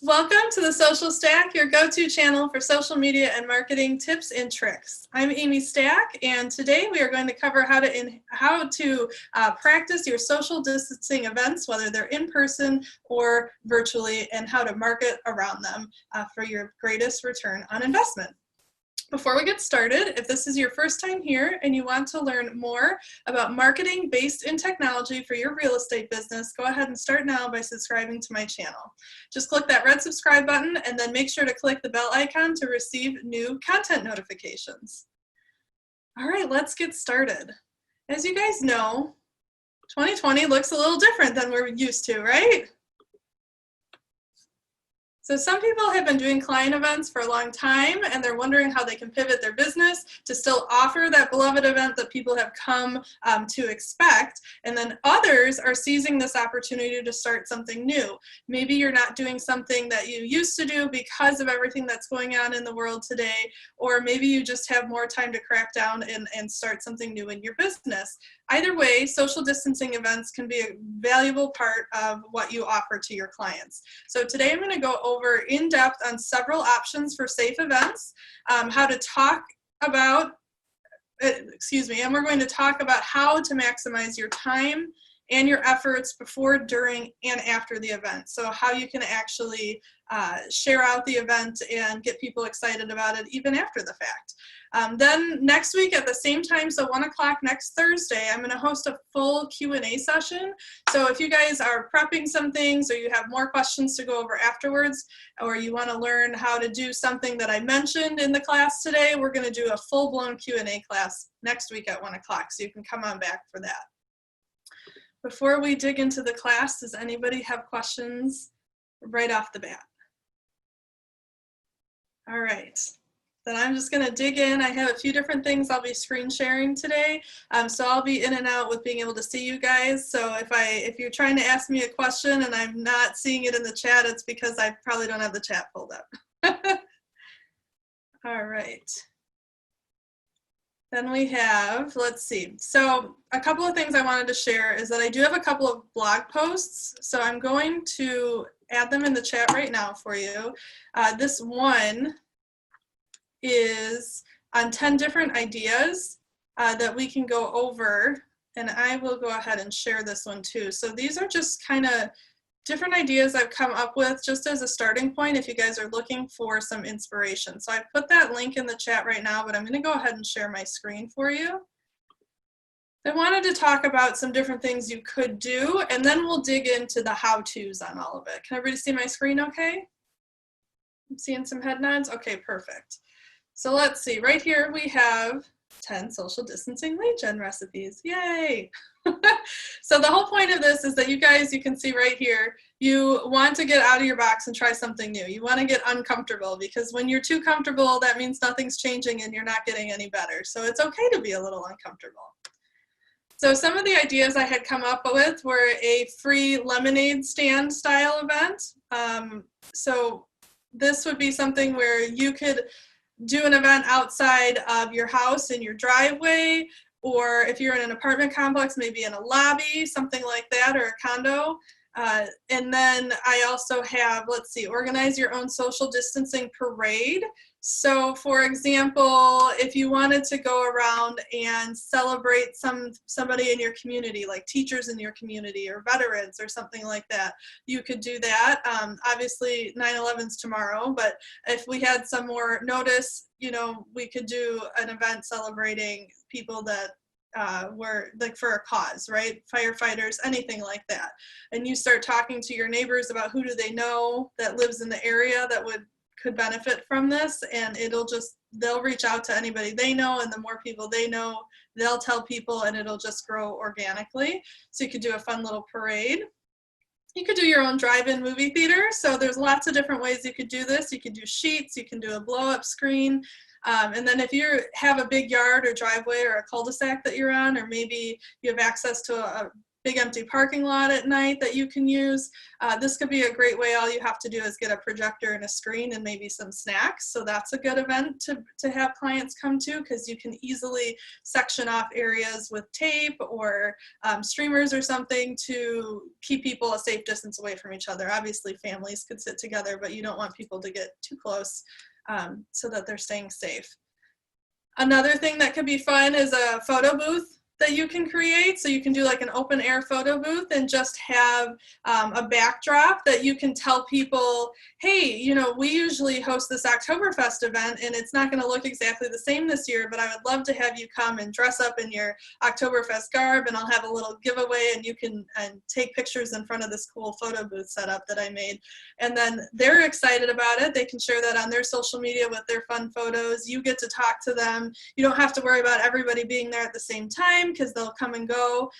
Welcome to the Social Stack, your go-to channel for social media and marketing tips and tricks. I'm Amy Stack, and today we are going to cover how to practice your social distancing events, whether they're in person or virtually, and how to market around them for your greatest return on investment. Before we get started, if this is your first time here and you want to learn more about marketing based in technology for your real estate business, go ahead and start now by subscribing to my channel. Just click that red subscribe button and then make sure to click the bell icon to receive new content notifications. All right, let's get started. As you guys know, 2020 looks a little different than we're used to, right? So some people have been doing client events for a long time and they're wondering how they can pivot their business to still offer that beloved event that people have come to expect. And then others are seizing this opportunity to start something new. Maybe you're not doing something that you used to do because of everything that's going on in the world today, or maybe you just have more time to crack down and start something new in your business. Either way, social distancing events can be a valuable part of what you offer to your clients. So today I'm going to go over in depth on several options for safe events, how to talk about, and we're going to talk about how to maximize your time and your efforts before, during, and after the event. So how you can actually share out the event and get people excited about it even after the fact. Then next week at the same time, so 1 o'clock next Thursday, I'm going to host a full Q&A session. So if you guys are prepping some things or you have more questions to go over afterwards, or you want to learn how to do something that I mentioned in the class today, we're going to do a full-blown Q&A class next week at 1 o'clock, so you can come on back for that. Before we dig into the class, does anybody have questions right off the bat? All right. Then I'm just going to dig in. I have a few different things I'll be screen sharing today, so I'll be in and out with being able to see you guys. So if you're trying to ask me a question and I'm not seeing it in the chat, it's because I probably don't have the chat pulled up. All right. Then we have, let's see. So a couple of things I wanted to share is that I do have a couple of blog posts. So I'm going to add them in the chat right now for you. This one is on 10 different ideas that we can go over, and I will go ahead and share this one too. So these are just kind of different ideas I've come up with just as a starting point if you guys are looking for some inspiration. So I put that link in the chat right now, but I'm going to go ahead and share my screen for you. I wanted to talk about some different things you could do, and then we'll dig into the how-tos on all of it. Can everybody see my screen okay? I'm seeing some head nods? Okay, perfect. So let's see, right here we have 10 social distancing lead gen recipes. Yay! So the whole point of this is that you can see right here, you want to get out of your box and try something new. You want to get uncomfortable, because when you're too comfortable, that means nothing's changing and you're not getting any better. So it's okay to be a little uncomfortable. So some of the ideas I had come up with were a free lemonade stand style event. So this would be something where you could do an event outside of your house in your driveway, or if you're in an apartment complex, maybe in a lobby, something like that, or a condo. And then I also have, let's see, organize your own social distancing parade. So for example, if you wanted to go around and celebrate somebody in your community, like teachers in your community or veterans or something like that, you could do that. Obviously 9/11's tomorrow, but if we had some more notice, we could do an event celebrating people that were like for a cause, right? Firefighters, anything like that. And you start talking to your neighbors about who do they know that lives in the area that could benefit from this, and they'll reach out to anybody they know, and the more people they know, they'll tell people, and it'll just grow organically. So you could do a fun little parade. You could do your own drive-in movie theater. So there's lots of different ways you could do this. You could do sheets, you can do a blow-up screen. And then if you have a big yard or driveway or a cul-de-sac that you're on, or maybe you have access to a big empty parking lot at night that you can use. This could be a great way. All you have to do is get a projector and a screen and maybe some snacks. So that's a good event to have clients come to, because you can easily section off areas with tape or streamers or something to keep people a safe distance away from each other. Obviously families could sit together, but you don't want people to get too close, so that they're staying safe. Another thing that could be fun is a photo booth that you can create. So you can do like an open air photo booth and just have a backdrop that you can tell people, hey, you know, we usually host this Oktoberfest event and it's not going to look exactly the same this year, but I would love to have you come and dress up in your Oktoberfest garb, and I'll have a little giveaway and you can take pictures in front of this cool photo booth setup that I made. And then they're excited about it. They can share that on their social media with their fun photos. You get to talk to them. You don't have to worry about everybody being there at the same time, because they'll come and go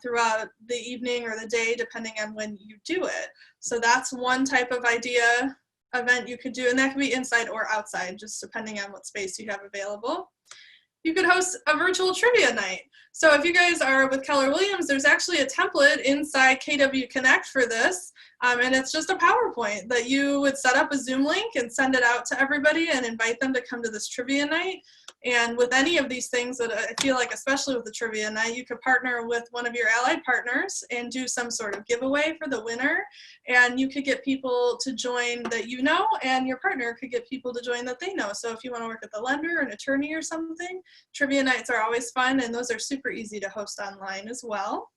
throughout the evening or the day, depending on when you do it. So that's one type of event you could do, and that can be inside or outside, just depending on what space you have available. You could host a virtual trivia night. So if you guys are with Keller Williams, there's actually a template inside KW Connect for this, and it's just a PowerPoint that you would set up a Zoom link and send it out to everybody and invite them to come to this trivia night. And with any of these things, that I feel like, especially with the trivia night, you could partner with one of your allied partners and do some sort of giveaway for the winner. And you could get people to join that you know, and your partner could get people to join that they know. So if you want to work with a lender or an attorney or something, trivia nights are always fun, and those are super easy to host online as well.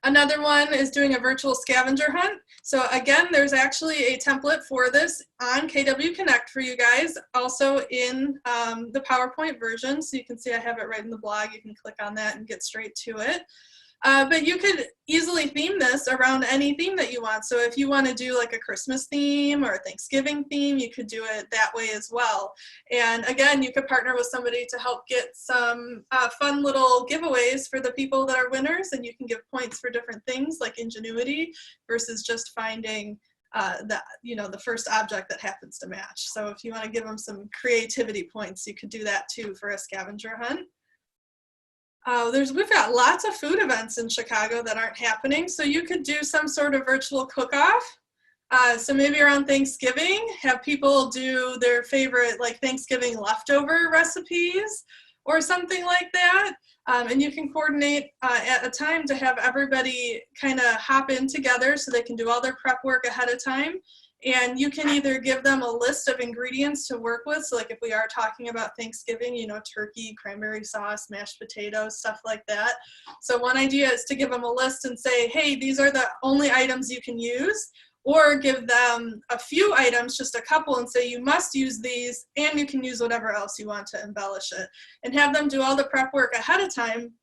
Another one is doing a virtual scavenger hunt. So again, there's actually a template for this on KW Connect for you guys, also in the PowerPoint version. So you can see I have it right in the blog. You can click on that and get straight to it. But you could easily theme this around any theme that you want. So if you want to do like a Christmas theme or a Thanksgiving theme, you could do it that way as well. And again, you could partner with somebody to help get some fun little giveaways for the people that are winners, and you can give points for different things like ingenuity versus just finding the first object that happens to match. So if you want to give them some creativity points, you could do that too for a scavenger hunt. We've got lots of food events in Chicago that aren't happening, so you could do some sort of virtual cook-off. So maybe around Thanksgiving, have people do their favorite like Thanksgiving leftover recipes or something like that. And you can coordinate at a time to have everybody kind of hop in together so they can do all their prep work ahead of time. And you can either give them a list of ingredients to work with. So like if we are talking about Thanksgiving, you know, turkey, cranberry sauce, mashed potatoes, stuff like that. So one idea is to give them a list and say, hey, these are the only items you can use. Or give them a few items, just a couple, and say you must use these, and you can use whatever else you want to embellish it. And have them do all the prep work ahead of time,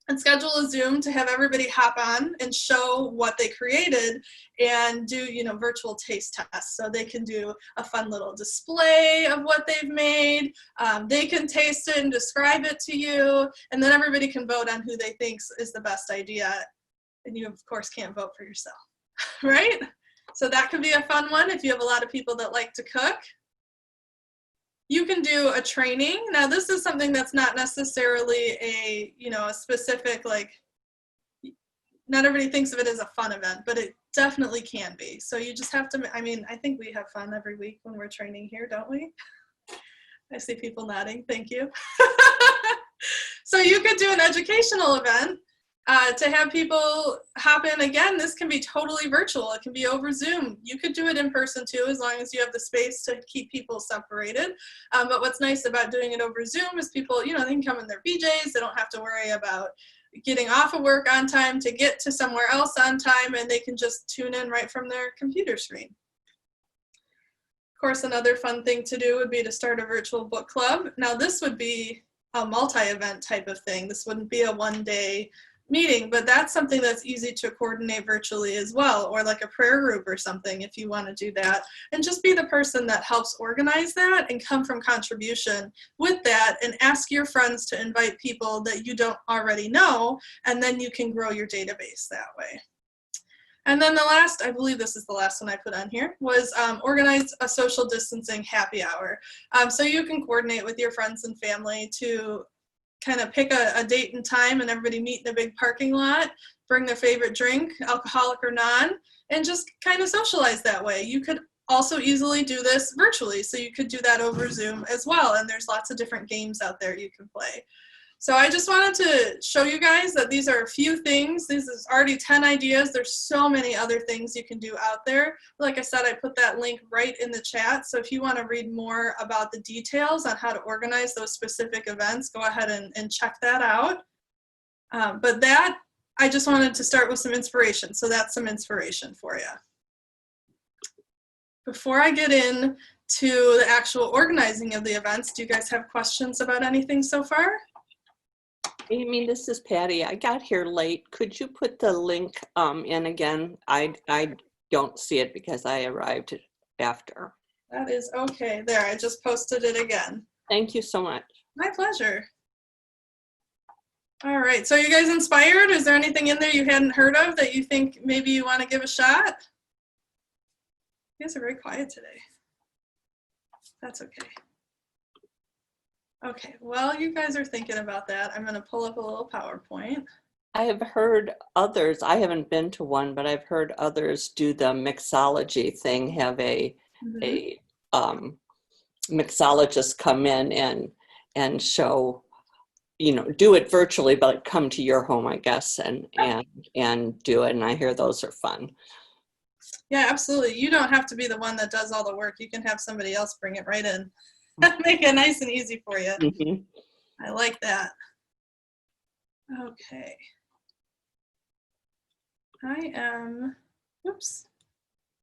and schedule a Zoom to have everybody hop on and show what they created, and do, you know, virtual taste tests. So they can do a fun little display of what they've made. They can taste it and describe it to you, and then everybody can vote on who they think is the best idea. And you, of course, can't vote for yourself, right? So that could be a fun one if you have a lot of people that like to cook. You can do a training. Now this is something that's not necessarily a specific, like, not everybody thinks of it as a fun event, but it definitely can be. So you just have to, I think we have fun every week when we're training here, don't we? I see people nodding, thank you. So you could do an educational event to have people hop in. Again, this can be totally virtual. It can be over Zoom. You could do it in person too, as long as you have the space to keep people separated. But what's nice about doing it over Zoom is people, they can come in their PJs. They don't have to worry about getting off of work on time to get to somewhere else on time, and they can just tune in right from their computer screen. Of course, another fun thing to do would be to start a virtual book club. Now this would be a multi-event type of thing. This wouldn't be a one-day meeting, but that's something that's easy to coordinate virtually as well, or like a prayer group or something if you want to do that, and just be the person that helps organize that and come from contribution with that, and ask your friends to invite people that you don't already know, and then you can grow your database that way. And then the last, I believe this is the last one I put on here, was organize a social distancing happy hour. So you can coordinate with your friends and family to kind of pick a date and time and everybody meet in a big parking lot, bring their favorite drink, alcoholic or non, and just kind of socialize that way. You could also easily do this virtually, so you could do that over Zoom as well, and there's lots of different games out there you can play. So I just wanted to show you guys that these are a few things. This is already 10 ideas. There's so many other things you can do out there. Like I said, I put that link right in the chat. So if you want to read more about the details on how to organize those specific events, go ahead and check that out. But that, I just wanted to start with some inspiration. So that's some inspiration for you. Before I get into the actual organizing of the events, do you guys have questions about anything so far? Amy, this is Patty. I got here late. Could you put the link in again? I don't see it because I arrived after. That is okay. There, I just posted it again. Thank you so much. My pleasure. All right, so you guys inspired? Is there anything in there you hadn't heard of that you think maybe you want to give a shot? You guys are very quiet today. That's okay. Okay, while you guys are thinking about that, I'm going to pull up a little PowerPoint. I have heard others, I haven't been to one, but I've heard others do the mixology thing, have a mixologist come in and show, you know, do it virtually, but come to your home, I guess, and do it. And I hear those are fun. Yeah, absolutely. You don't have to be the one that does all the work. You can have somebody else bring it right in. Make it nice and easy for you. Mm-hmm. I like that. Okay. I am, oops,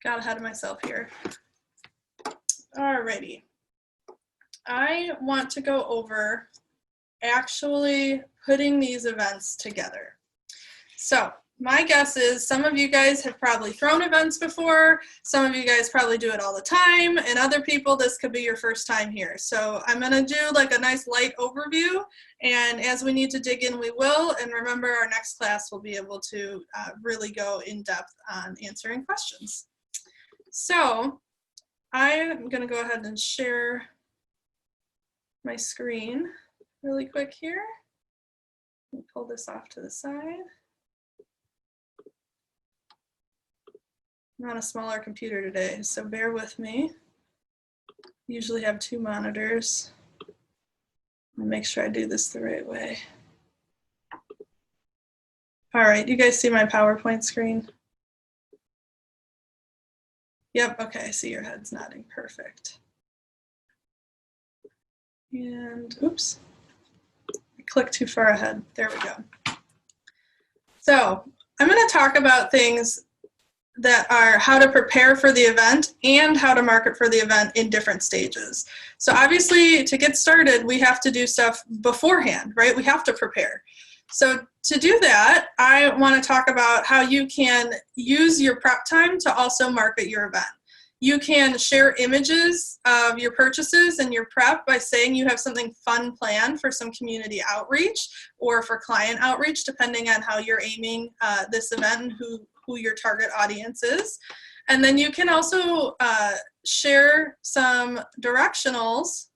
got ahead of myself here. Alrighty. I want to go over actually putting these events together. So my guess is some of you guys have probably thrown events before, some of you guys probably do it all the time, and other people, this could be your first time here. So I'm gonna do like a nice light overview, and as we need to dig in, we will, and remember our next class will be able to really go in depth on answering questions. So I'm gonna go ahead and share my screen really quick here. Let me pull this off to the side. I'm on a smaller computer today, so bear with me. Usually have 2 monitors. I'll make sure I do this the right way. All right, you guys see my PowerPoint screen? Yep, okay, I see your heads nodding, perfect. And oops, I clicked too far ahead. There we go. So I'm gonna talk about things that are how to prepare for the event and how to market for the event in different stages. So obviously to get started, we have to do stuff beforehand, right? We have to prepare. So to do that, I want to talk about how you can use your prep time to also market your event. You can share images of your purchases and your prep by saying you have something fun planned for some community outreach or for client outreach, depending on how you're aiming this event and who your target audience is. And then you can also share some directionals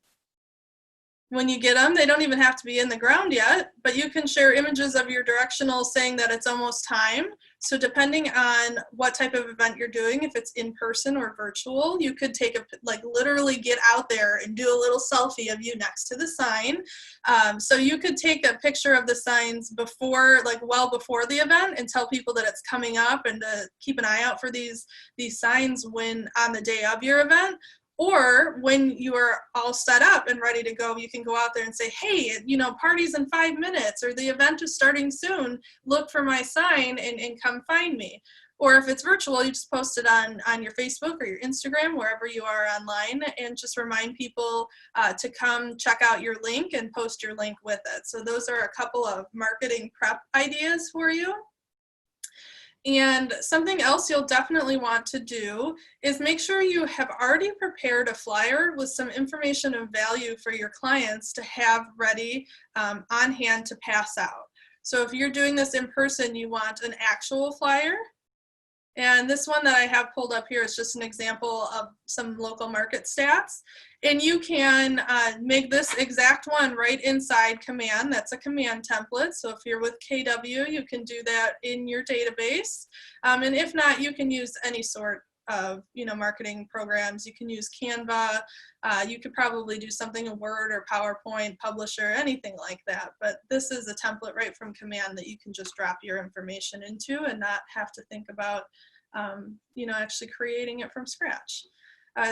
when you get them. They don't even have to be in the ground yet, but you can share images of your directionals saying that it's almost time. So depending on what type of event you're doing, if it's in person or virtual, you could take literally get out there and do a little selfie of you next to the sign. So you could take a picture of the signs before, well before the event, and tell people that it's coming up and to keep an eye out for these signs when on the day of your event. Or when you are all set up and ready to go, you can go out there and say, hey, you know, party's in 5 minutes, or the event is starting soon. Look for my sign and come find me. Or if it's virtual, you just post it on your Facebook or your Instagram, wherever you are online, and just remind people to come check out your link and post your link with it. So those are a couple of marketing prep ideas for you. And something else you'll definitely want to do is make sure you have already prepared a flyer with some information of value for your clients to have ready on hand to pass out. So if you're doing this in person, you want an actual flyer. And this one that I have pulled up here is just an example of some local market stats. And you can make this exact one right inside command. That's a command template. So if you're with KW, you can do that in your database. And if not, you can use any sort of marketing programs. You can use Canva. You could probably do something in Word or PowerPoint, Publisher, anything like that. But this is a template right from command that you can just drop your information into and not have to think about actually creating it from scratch.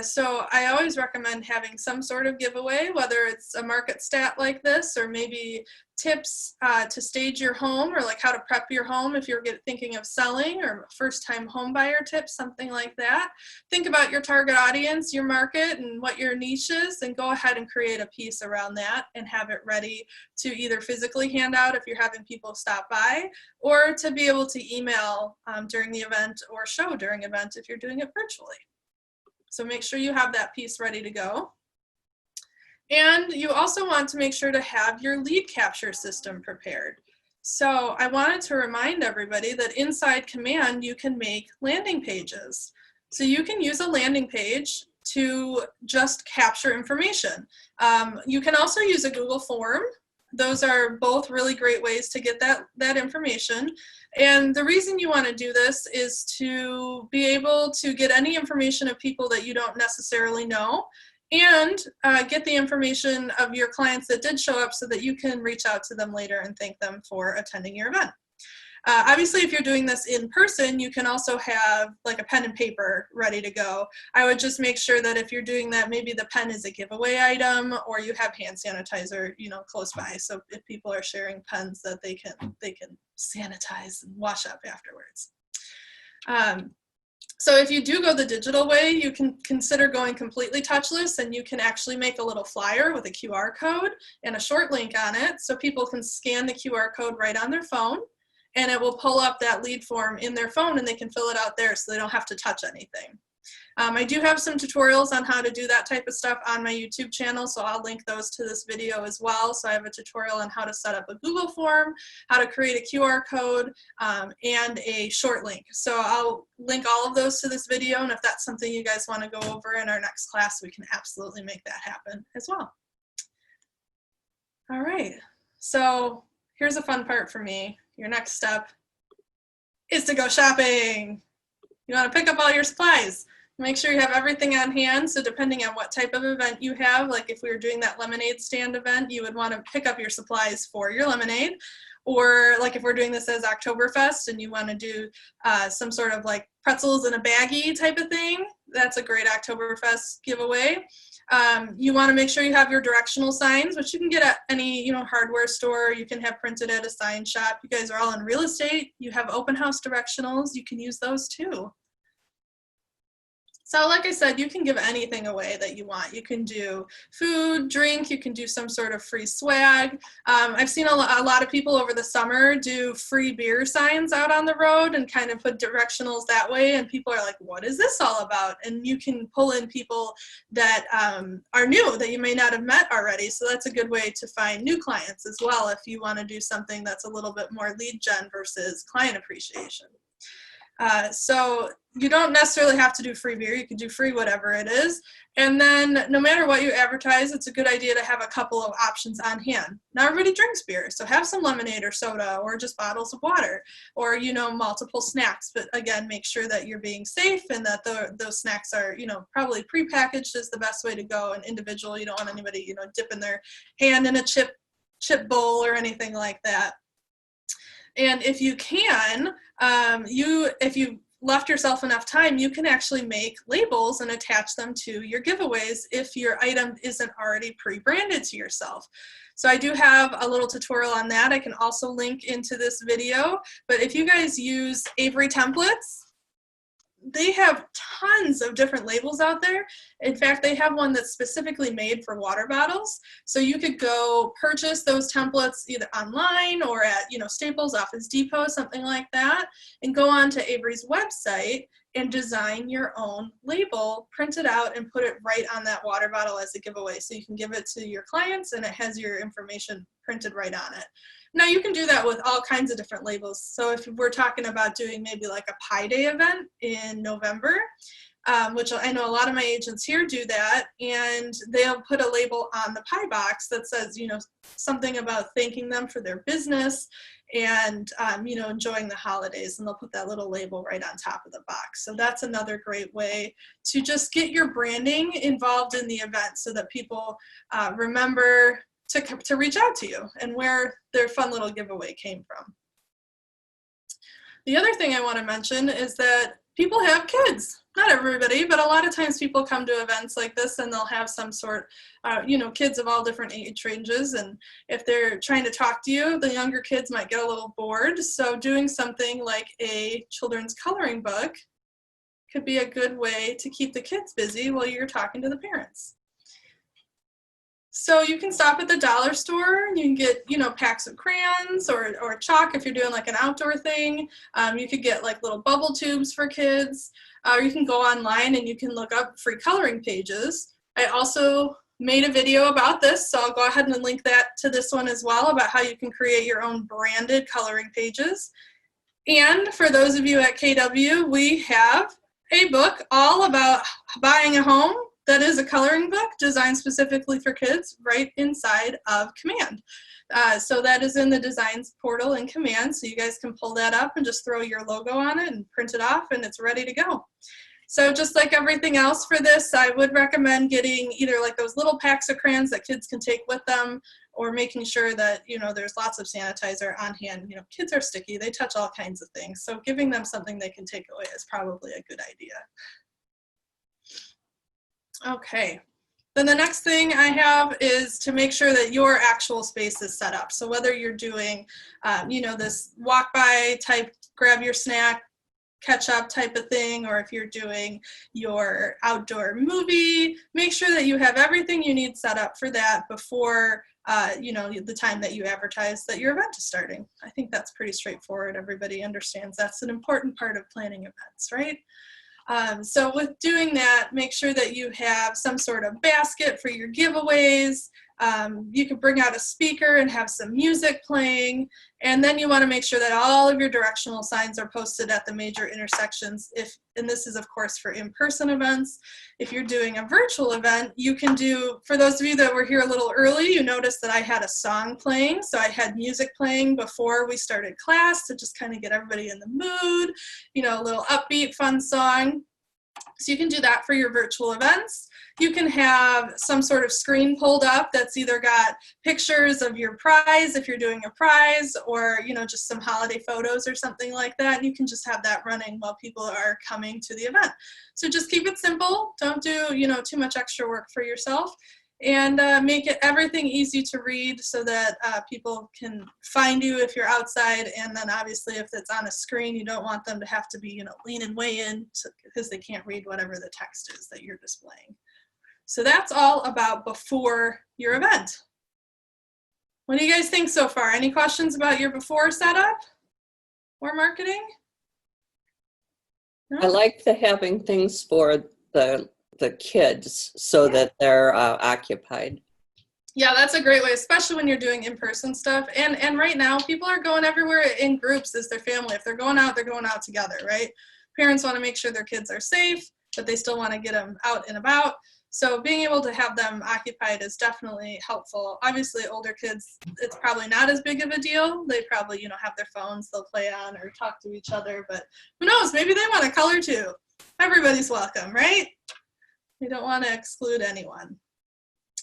So I always recommend having some sort of giveaway, whether it's a market stat like this, or maybe tips to stage your home, or like how to prep your home if you're thinking of selling, or first-time home buyer tips, something like that. Think about your target audience, your market, and what your niche is, and go ahead and create a piece around that and have it ready to either physically hand out if you're having people stop by, or to be able to email during the event, or show during event if you're doing it virtually. So make sure you have that piece ready to go. And you also want to make sure to have your lead capture system prepared. So I wanted to remind everybody that inside command, you can make landing pages. So you can use a landing page to just capture information. You can also use a Google form. Those are both really great ways to get that information. And the reason you want to do this is to be able to get any information of people that you don't necessarily know, and get the information of your clients that did show up so that you can reach out to them later and thank them for attending your event. Obviously, if you're doing this in person, you can also have like a pen and paper ready to go. I would just make sure that if you're doing that, maybe the pen is a giveaway item, or you have hand sanitizer, close by. So if people are sharing pens, that they can sanitize and wash up afterwards. So if you do go the digital way, you can consider going completely touchless, and you can actually make a little flyer with a QR code and a short link on it, so people can scan the QR code right on their phone, and it will pull up that lead form in their phone, and they can fill it out there so they don't have to touch anything. I do have some tutorials on how to do that type of stuff on my YouTube channel, so I'll link those to this video as well. So I have a tutorial on how to set up a Google form, how to create a QR code, and a short link. So I'll link all of those to this video, and if that's something you guys want to go over in our next class, we can absolutely make that happen as well. All right, so here's a fun part for me. Your next step is to go shopping. You want to pick up all your supplies. Make sure you have everything on hand. So depending on what type of event you have, like if we were doing that lemonade stand event, you would want to pick up your supplies for your lemonade. Or like if we're doing this as Oktoberfest and you want to do some sort of like pretzels in a baggie type of thing, that's a great Oktoberfest giveaway. You want to make sure you have your directional signs, which you can get at any hardware store. You can have printed at a sign shop. You guys are all in real estate. You have open house directionals. You can use those too. So like I said, you can give anything away that you want. You can do food, drink, you can do some sort of free swag. I've seen a lot of people over the summer do free beer signs out on the road and kind of put directionals that way, and people are like, what is this all about? And you can pull in people that are new that you may not have met already. So that's a good way to find new clients as well if you want to do something that's a little bit more lead gen versus client appreciation. So you don't necessarily have to do free beer. You can do free whatever it is. And then no matter what you advertise, it's a good idea to have a couple of options on hand. Not everybody drinks beer, so have some lemonade or soda or just bottles of water or, multiple snacks. But again, make sure that you're being safe and that those snacks are, probably prepackaged is the best way to go, and individual. You don't want anybody, dipping their hand in a chip bowl or anything like that. And if you can, if you left yourself enough time, you can actually make labels and attach them to your giveaways if your item isn't already pre-branded to yourself. So I do have a little tutorial on that. I can also link into this video. But if you guys use Avery templates, they have tons of different labels out there. In fact, they have one that's specifically made for water bottles. So you could go purchase those templates either online or at, Staples, Office Depot, something like that, and go on to Avery's website and design your own label, print it out, and put it right on that water bottle as a giveaway. So you can give it to your clients and it has your information printed right on it. Now you can do that with all kinds of different labels. So if we're talking about doing maybe like a Pie Day event in November, which I know a lot of my agents here do that, and they'll put a label on the pie box that says, you know, something about thanking them for their business and, you know, enjoying the holidays, and they'll put that little label right on top of the box. So that's another great way to just get your branding involved in the event so that people remember to reach out to you and where their fun little giveaway came from. The other thing I want to mention is that people have kids. Not everybody, but a lot of times people come to events like this and they'll have some sort, you know, kids of all different age ranges. And if they're trying to talk to you, the younger kids might get a little bored. So doing something like a children's coloring book could be a good way to keep the kids busy while you're talking to the parents. So you can stop at the dollar store, you can get, you know, packs of crayons or chalk if you're doing like an outdoor thing. You could get like little bubble tubes for kids, or you can go online and you can look up free coloring pages. I also made a video about this, so I'll go ahead and link that to this one as well, about how you can create your own branded coloring pages. And for those of you at KW, we have a book all about buying a home that is a coloring book designed specifically for kids right inside of Command. So that is in the Designs portal in Command, so you guys can pull that up and just throw your logo on it and print it off and it's ready to go. So just like everything else for this, I would recommend getting either like those little packs of crayons that kids can take with them, or making sure that, you know, there's lots of sanitizer on hand. You know, kids are sticky, they touch all kinds of things. So giving them something they can take away is probably a good idea. Okay, then the next thing I have is to make sure that your actual space is set up. So whether you're doing, you know, this walk by type, grab your snack, catch up type of thing, or if you're doing your outdoor movie, make sure that you have everything you need set up for that before, you know, the time that you advertise that your event is starting. I think that's pretty straightforward. Everybody understands that's an important part of planning events, right? So with doing that, make sure that you have some sort of basket for your giveaways. You can bring out a speaker and have some music playing. And then you want to make sure that all of your directional signs are posted at the major intersections. And this is of course for in-person events. If you're doing a virtual event, you can do, for those of you that were here a little early, you noticed that I had a song playing. So I had music playing before we started class to just kind of get everybody in the mood, you know, a little upbeat, fun song. So you can do that for your virtual events. You can have some sort of screen pulled up that's either got pictures of your prize if you're doing a prize, or, you know, just some holiday photos or something like that. And you can just have that running while people are coming to the event. So just keep it simple. Don't do, you know, too much extra work for yourself. And make it everything easy to read so that people can find you if you're outside. And then obviously if it's on a screen, you don't want them to have to be, you know, leaning way in because they can't read whatever the text is that you're displaying. So that's all about before your event. What do you guys think so far? Any questions about your before setup or marketing? No? I like the having things for the kids so that they're occupied. Yeah, that's a great way, especially when you're doing in-person stuff. And right now, people are going everywhere in groups as their family. If they're going out together, right? Parents want to make sure their kids are safe, but they still want to get them out and about. So being able to have them occupied is definitely helpful. Obviously, older kids, it's probably not as big of a deal. They probably, you know, have their phones, they'll play on or talk to each other, but who knows, maybe they want to color too. Everybody's welcome, right? We don't want to exclude anyone.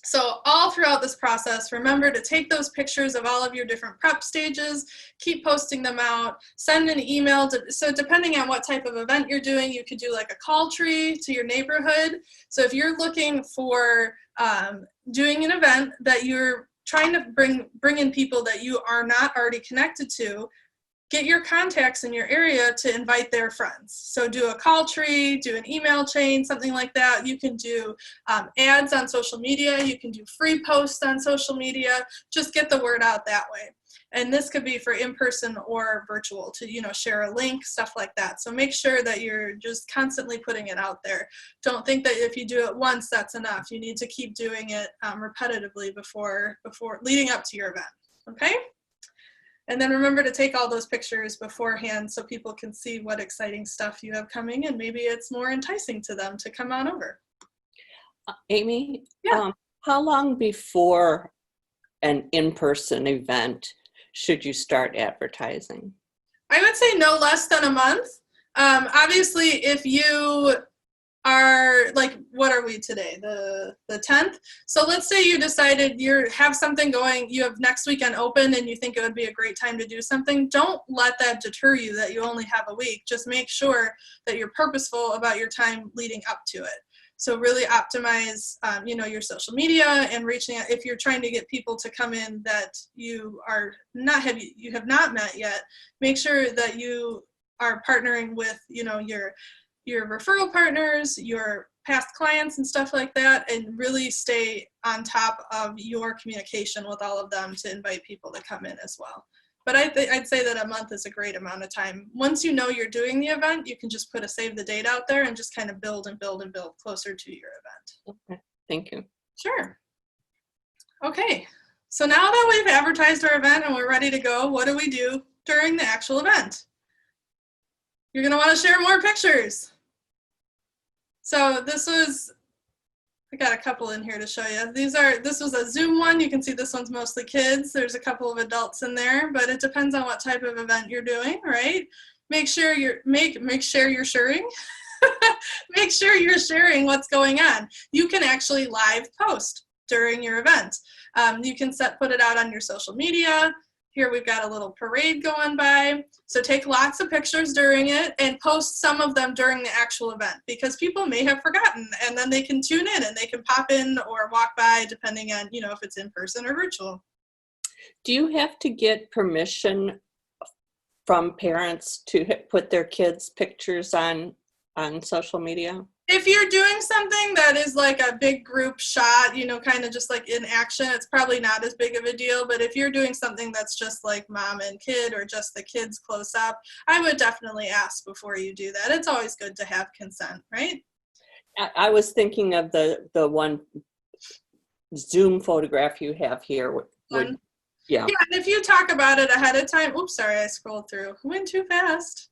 So all throughout this process, remember to take those pictures of all of your different prep stages, keep posting them out, send an email. So depending on what type of event you're doing, you could do like a call tree to your neighborhood. So if you're looking for doing an event that you're trying to bring in people that you are not already connected to, get your contacts in your area to invite their friends. So do a call tree, do an email chain, something like that. You can do ads on social media. You can do free posts on social media. Just get the word out that way. And this could be for in-person or virtual to, share a link, stuff like that. So make sure that you're just constantly putting it out there. Don't think that if you do it once, that's enough. You need to keep doing it repetitively before leading up to your event, okay? And then remember to take all those pictures beforehand so people can see what exciting stuff you have coming, and maybe it's more enticing to them to come on over. Amy, Yeah. how long before an in-person event should you start advertising? I would say no less than a month. Obviously, if you are like, what are we today? The 10th. So let's say you decided you have something going, you have next weekend open and you think it would be a great time to do something. Don't let that deter you that you only have a week. Just make sure that you're purposeful about your time leading up to it. So really optimize, your social media and reaching out. If you're trying to get people to come in that you have not met yet, make sure that you are partnering with, your referral partners, your past clients and stuff like that, and really stay on top of your communication with all of them to invite people to come in as well. But I'd say that a month is a great amount of time. Once you know you're doing the event, you can just put a save the date out there and just kind of build and build and build closer to your event. Okay, thank you. Sure. Okay, so now that we've advertised our event and we're ready to go, what do we do during the actual event? You're gonna wanna share more pictures. So I got a couple in here to show you. This was a Zoom one. You can see this one's mostly kids. There's a couple of adults in there, but it depends on what type of event you're doing, right? Make sure you're sharing. Make sure you're sharing what's going on. You can actually live post during your event. You can put it out on your social media. Here we've got a little parade going by. So take lots of pictures during it and post some of them during the actual event, because people may have forgotten, and then they can tune in and they can pop in or walk by depending on, if it's in person or virtual. Do you have to get permission from parents to put their kids' pictures on social media? If you're doing something that is like a big group shot, kind of just like in action, it's probably not as big of a deal. But if you're doing something that's just like mom and kid or just the kids close up, I would definitely ask before you do that. It's always good to have consent, right? I was thinking of the one Zoom photograph you have here. Yeah. Yeah, and if you talk about it ahead of time, oops, sorry, I scrolled through. Went too fast.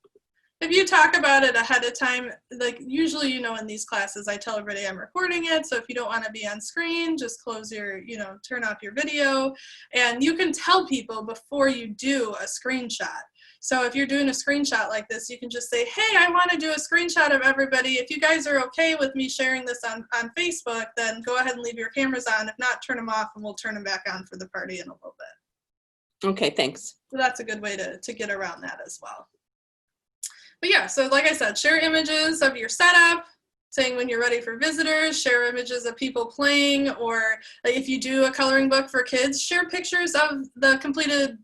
If you talk about it ahead of time, like usually, in these classes, I tell everybody I'm recording it. So if you don't want to be on screen, just close your, turn off your video. And you can tell people before you do a screenshot. So if you're doing a screenshot like this, you can just say, hey, I want to do a screenshot of everybody. If you guys are okay with me sharing this on Facebook, then go ahead and leave your cameras on. If not, turn them off and we'll turn them back on for the party in a little bit. Okay, thanks. So that's a good way to get around that as well. But yeah, so like I said, share images of your setup, saying when you're ready for visitors, share images of people playing, or like if you do a coloring book for kids, share pictures of the completed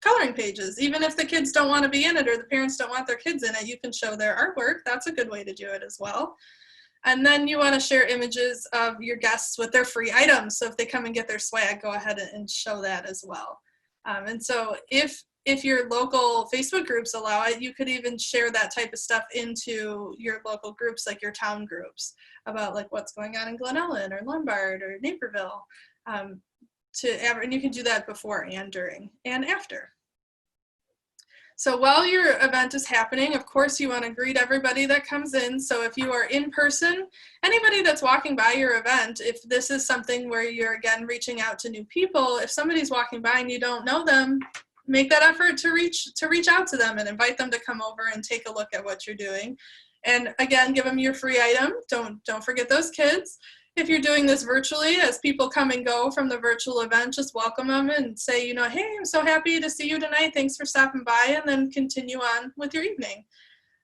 coloring pages. Even if the kids don't want to be in it or the parents don't want their kids in it, you can show their artwork. That's a good way to do it as well. And then you want to share images of your guests with their free items. So if they come and get their swag, go ahead and show that as well. And so if your local Facebook groups allow it, you could even share that type of stuff into your local groups, like your town groups, about like what's going on in Glen Ellen or Lombard or Naperville. And you can do that before and during and after. So while your event is happening, of course, you want to greet everybody that comes in. So if you are in person, anybody that's walking by your event, if this is something where you're, again, reaching out to new people, if somebody's walking by and you don't know them, make that effort to reach out to them and invite them to come over and take a look at what you're doing. And again, give them your free item. Don't forget those kids. If you're doing this virtually, as people come and go from the virtual event, just welcome them and say, hey, I'm so happy to see you tonight. Thanks for stopping by, and then continue on with your evening.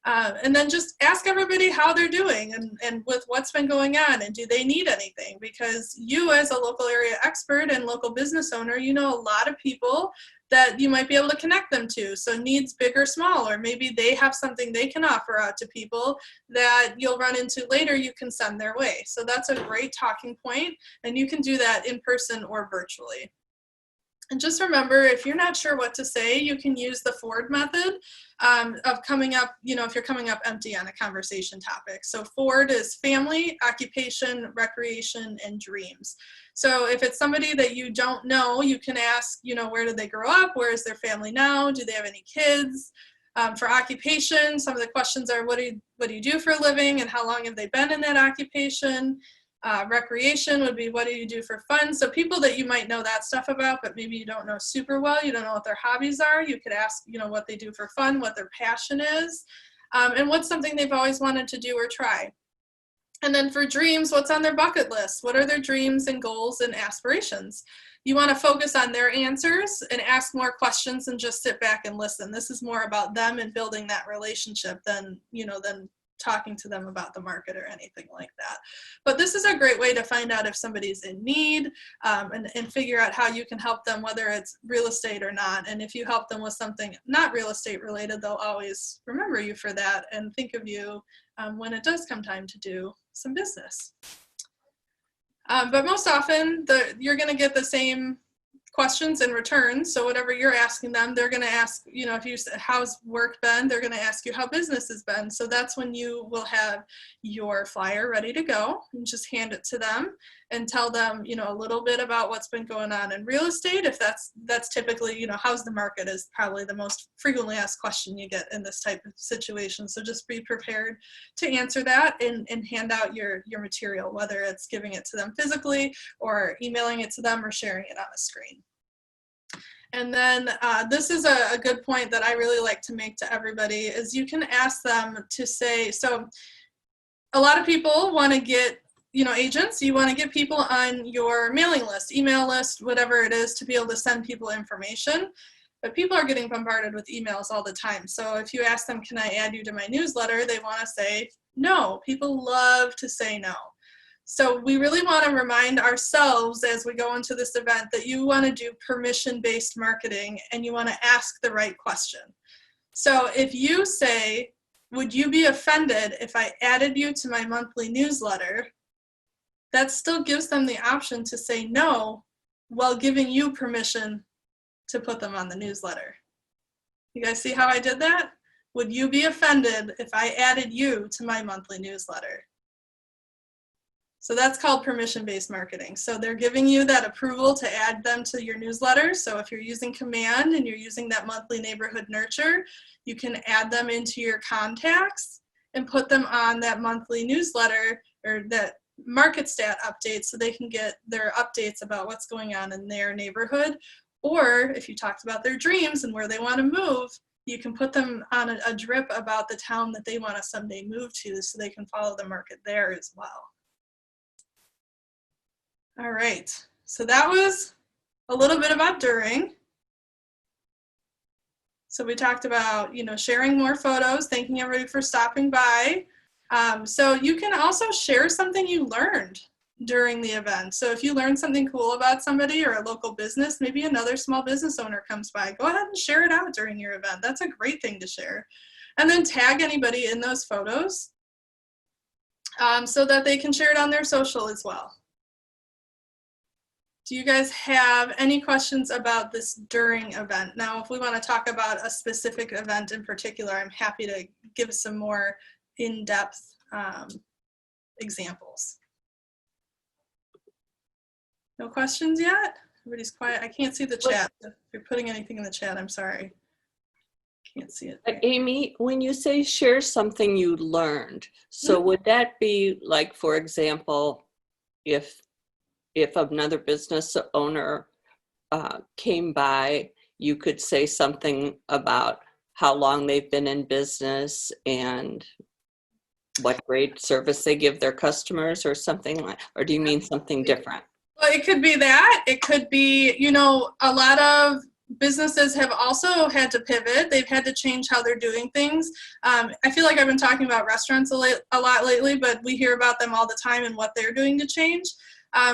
And then just ask everybody how they're doing and with what's been going on, and do they need anything? Because you, as a local area expert and local business owner, a lot of people that you might be able to connect them to. So needs big or small, or maybe they have something they can offer out to people that you'll run into later, you can send their way. So that's a great talking point, and you can do that in person or virtually. And just remember, if you're not sure what to say, you can use the Ford method of coming up, if you're coming up empty on a conversation topic. So Ford is family, occupation, recreation, and dreams. So if it's somebody that you don't know, you can ask, where did they grow up? Where is their family now? Do they have any kids? For occupation, some of the questions are, what do you do for a living, and how long have they been in that occupation? Recreation would be, what do you do for fun? So people that you might know that stuff about, but maybe you don't know super well, you don't know what their hobbies are, you could ask, what they do for fun, what their passion is, and what's something they've always wanted to do or try. And then for dreams, what's on their bucket list? What are their dreams and goals and aspirations? You want to focus on their answers and ask more questions than just sit back and listen. This is more about them and building that relationship than talking to them about the market or anything like that. But this is a great way to find out if somebody's in need, and figure out how you can help them, whether it's real estate or not. And if you help them with something not real estate related, they'll always remember you for that and think of you when it does come time to do some business. But most often, you're going to get the same questions in return. So whatever you're asking them, they're going to ask, if you say, how's work been? They're going to ask you how business has been. So that's when you will have your flyer ready to go and just hand it to them and tell them, a little bit about what's been going on in real estate. If that's typically, how's the market is probably the most frequently asked question you get in this type of situation. So just be prepared to answer that and hand out your material, whether it's giving it to them physically or emailing it to them or sharing it on a screen. And then this is a good point that I really like to make to everybody, is you can ask them to say, so a lot of people want to get, agents, you want to get people on your mailing list, email list, whatever it is, to be able to send people information. But people are getting bombarded with emails all the time. So if you ask them, can I add you to my newsletter? They want to say no. People love to say no. So we really want to remind ourselves as we go into this event that you want to do permission-based marketing and you want to ask the right question. So if you say, would you be offended if I added you to my monthly newsletter? That still gives them the option to say no while giving you permission to put them on the newsletter. You guys see how I did that? Would you be offended if I added you to my monthly newsletter? So that's called permission-based marketing. So they're giving you that approval to add them to your newsletter. So if you're using Command and you're using that monthly neighborhood nurture, you can add them into your contacts and put them on that monthly newsletter or that market stat update so they can get their updates about what's going on in their neighborhood. Or if you talked about their dreams and where they want to move, you can put them on a drip about the town that they want to someday move to so they can follow the market there as well. All right, so that was a little bit about during. So we talked about, sharing more photos, thanking everybody for stopping by. So you can also share something you learned during the event. So if you learned something cool about somebody or a local business, maybe another small business owner comes by, go ahead and share it out during your event. That's a great thing to share. And then tag anybody in those photos so that they can share it on their social as well. Do you guys have any questions about this during event? Now, if we want to talk about a specific event in particular, I'm happy to give some more in-depth examples. No questions yet? Everybody's quiet. I can't see the chat. If you're putting anything in the chat, I'm sorry. Can't see it. Amy, when you say share something you learned, so would that be like, for example, if another business owner came by, you could say something about how long they've been in business and what great service they give their customers or something like, or do you mean something different? Well, it could be that. It could be, a lot of businesses have also had to pivot. They've had to change how they're doing things. I feel like I've been talking about restaurants a lot lately, but we hear about them all the time and what they're doing to change.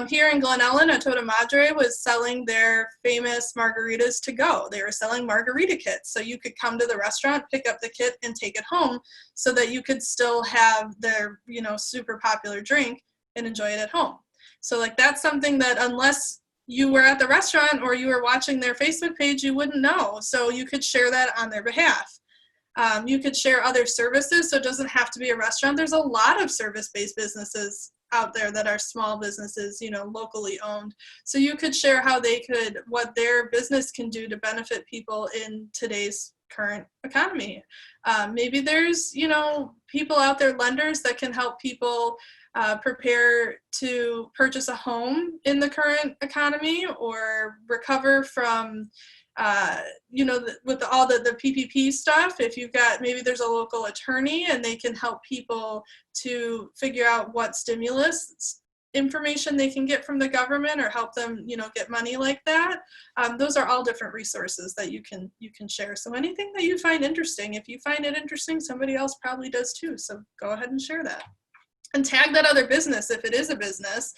Here in Glen Ellen, Tota Madre was selling their famous margaritas to go. They were selling margarita kits. So you could come to the restaurant, pick up the kit, and take it home so that you could still have their, super popular drink and enjoy it at home. So like that's something that unless you were at the restaurant or you were watching their Facebook page, you wouldn't know. So you could share that on their behalf. You could share other services, so it doesn't have to be a restaurant. There's a lot of service-based businesses out there that are small businesses, locally owned. So you could share what their business can do to benefit people in today's current economy. Maybe there's, people out there, lenders that can help people prepare to purchase a home in the current economy or recover from with all the PPP stuff. If you've got, maybe there's a local attorney and they can help people to figure out what stimulus information they can get from the government or help them, get money like that. Those are all different resources that you can share. So anything that you find interesting, if you find it interesting, somebody else probably does too. So go ahead and share that. And tag that other business if it is a business,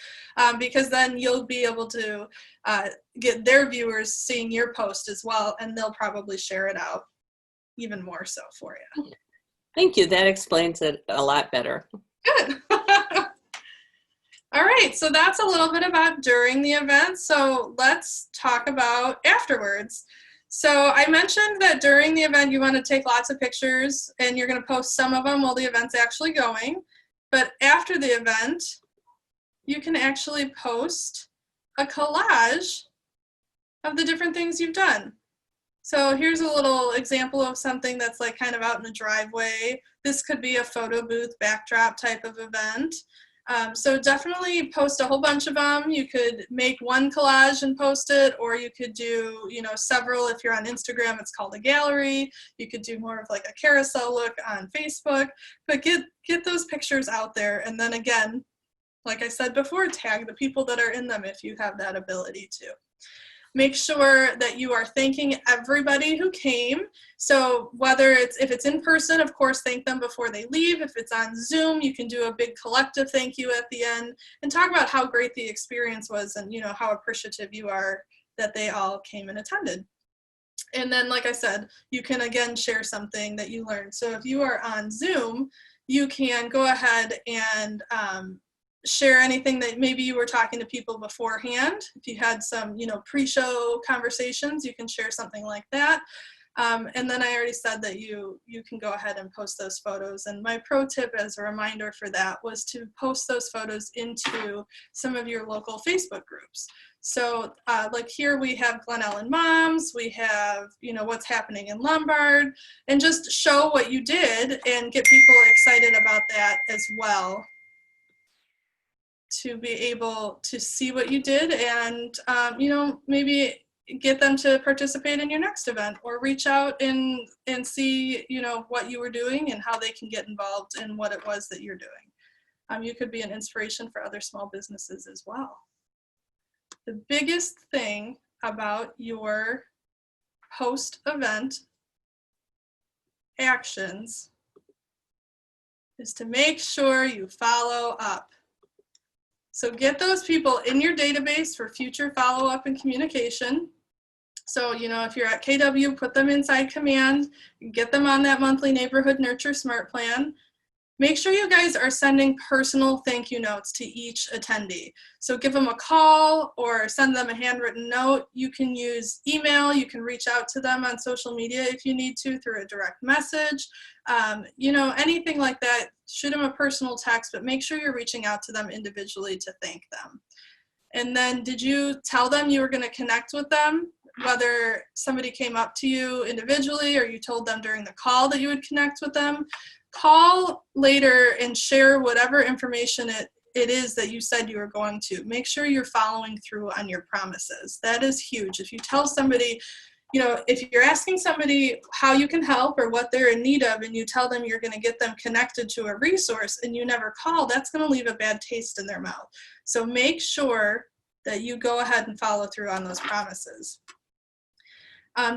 because then you'll be able to get their viewers seeing your post as well, and they'll probably share it out even more so for you. Thank you. That explains it a lot better. Good. All right, so that's a little bit about during the event. So let's talk about afterwards. So I mentioned that during the event you want to take lots of pictures, and you're going to post some of them while the event's actually going. But after the event, you can actually post a collage of the different things you've done. So here's a little example of something that's like kind of out in the driveway. This could be a photo booth backdrop type of event. So definitely post a whole bunch of them. You could make one collage and post it, or you could do, several. If you're on Instagram, it's called a gallery. You could do more of like a carousel look on Facebook, but get those pictures out there. And then again, like I said before, tag the people that are in them if you have that ability to. Make sure that you are thanking everybody who came. So if it's in person, of course, thank them before they leave. If it's on Zoom, you can do a big collective thank you at the end and talk about how great the experience was and, how appreciative you are that they all came and attended. And then, like I said, you can again share something that you learned. So if you are on Zoom, you can go ahead and share anything that maybe you were talking to people beforehand. If you had some, pre-show conversations, you can share something like that. And then I already said that you can go ahead and post those photos. And my pro tip as a reminder for that was to post those photos into some of your local Facebook groups. So like here we have Glen Ellen Moms, we have, what's happening in Lombard, and just show what you did and get people excited about that as well, to be able to see what you did and, maybe get them to participate in your next event, or reach out and see, what you were doing and how they can get involved in what it was that you're doing. You could be an inspiration for other small businesses as well. The biggest thing about your post-event actions is to make sure you follow up. So get those people in your database for future follow-up and communication. So, if you're at KW, put them inside command, get them on that monthly neighborhood nurture smart plan. Make sure you guys are sending personal thank you notes to each attendee. So give them a call or send them a handwritten note. You can use email. You can reach out to them on social media if you need to through a direct message. Anything like that. Shoot them a personal text, but make sure you're reaching out to them individually to thank them. And then did you tell them you were going to connect with them? Whether somebody came up to you individually or you told them during the call that you would connect with them, call later and share whatever information it is that you said you were going to. Make sure you're following through on your promises. That is huge. If you tell somebody, if you're asking somebody how you can help or what they're in need of, and you tell them you're going to get them connected to a resource and you never call, that's going to leave a bad taste in their mouth. So make sure that you go ahead and follow through on those promises.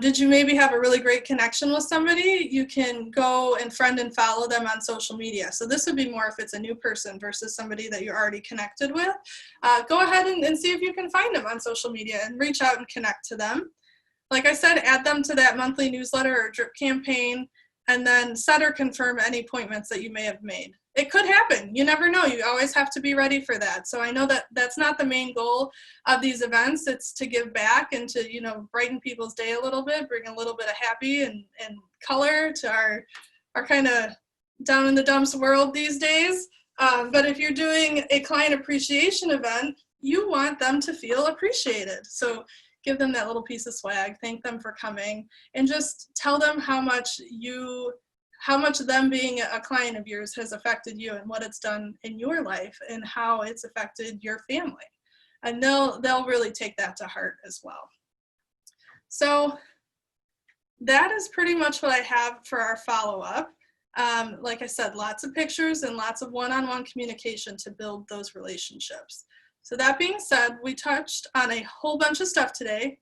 Did you maybe have a really great connection with somebody? You can go and friend and follow them on social media. So this would be more if it's a new person versus somebody that you're already connected with. Go ahead and see if you can find them on social media and reach out and connect to them. Like I said, add them to that monthly newsletter or drip campaign. and then set or confirm any appointments that you may have made. It could happen. You never know. You always have to be ready for that. So I know that that's not the main goal of these events. It's to give back and to, you know, brighten people's day a little bit, bring a little bit of happy and color to our kind of down in the dumps world these days. But if you're doing a client appreciation event, you want them to feel appreciated. So give them that little piece of swag, thank them for coming, and just tell them how much them being a client of yours has affected you and what it's done in your life and how it's affected your family. And they'll really take that to heart as well. So that is pretty much what I have for our follow-up. Like I said, lots of pictures and lots of one-on-one communication to build those relationships. So that being said, we touched on a whole bunch of stuff today,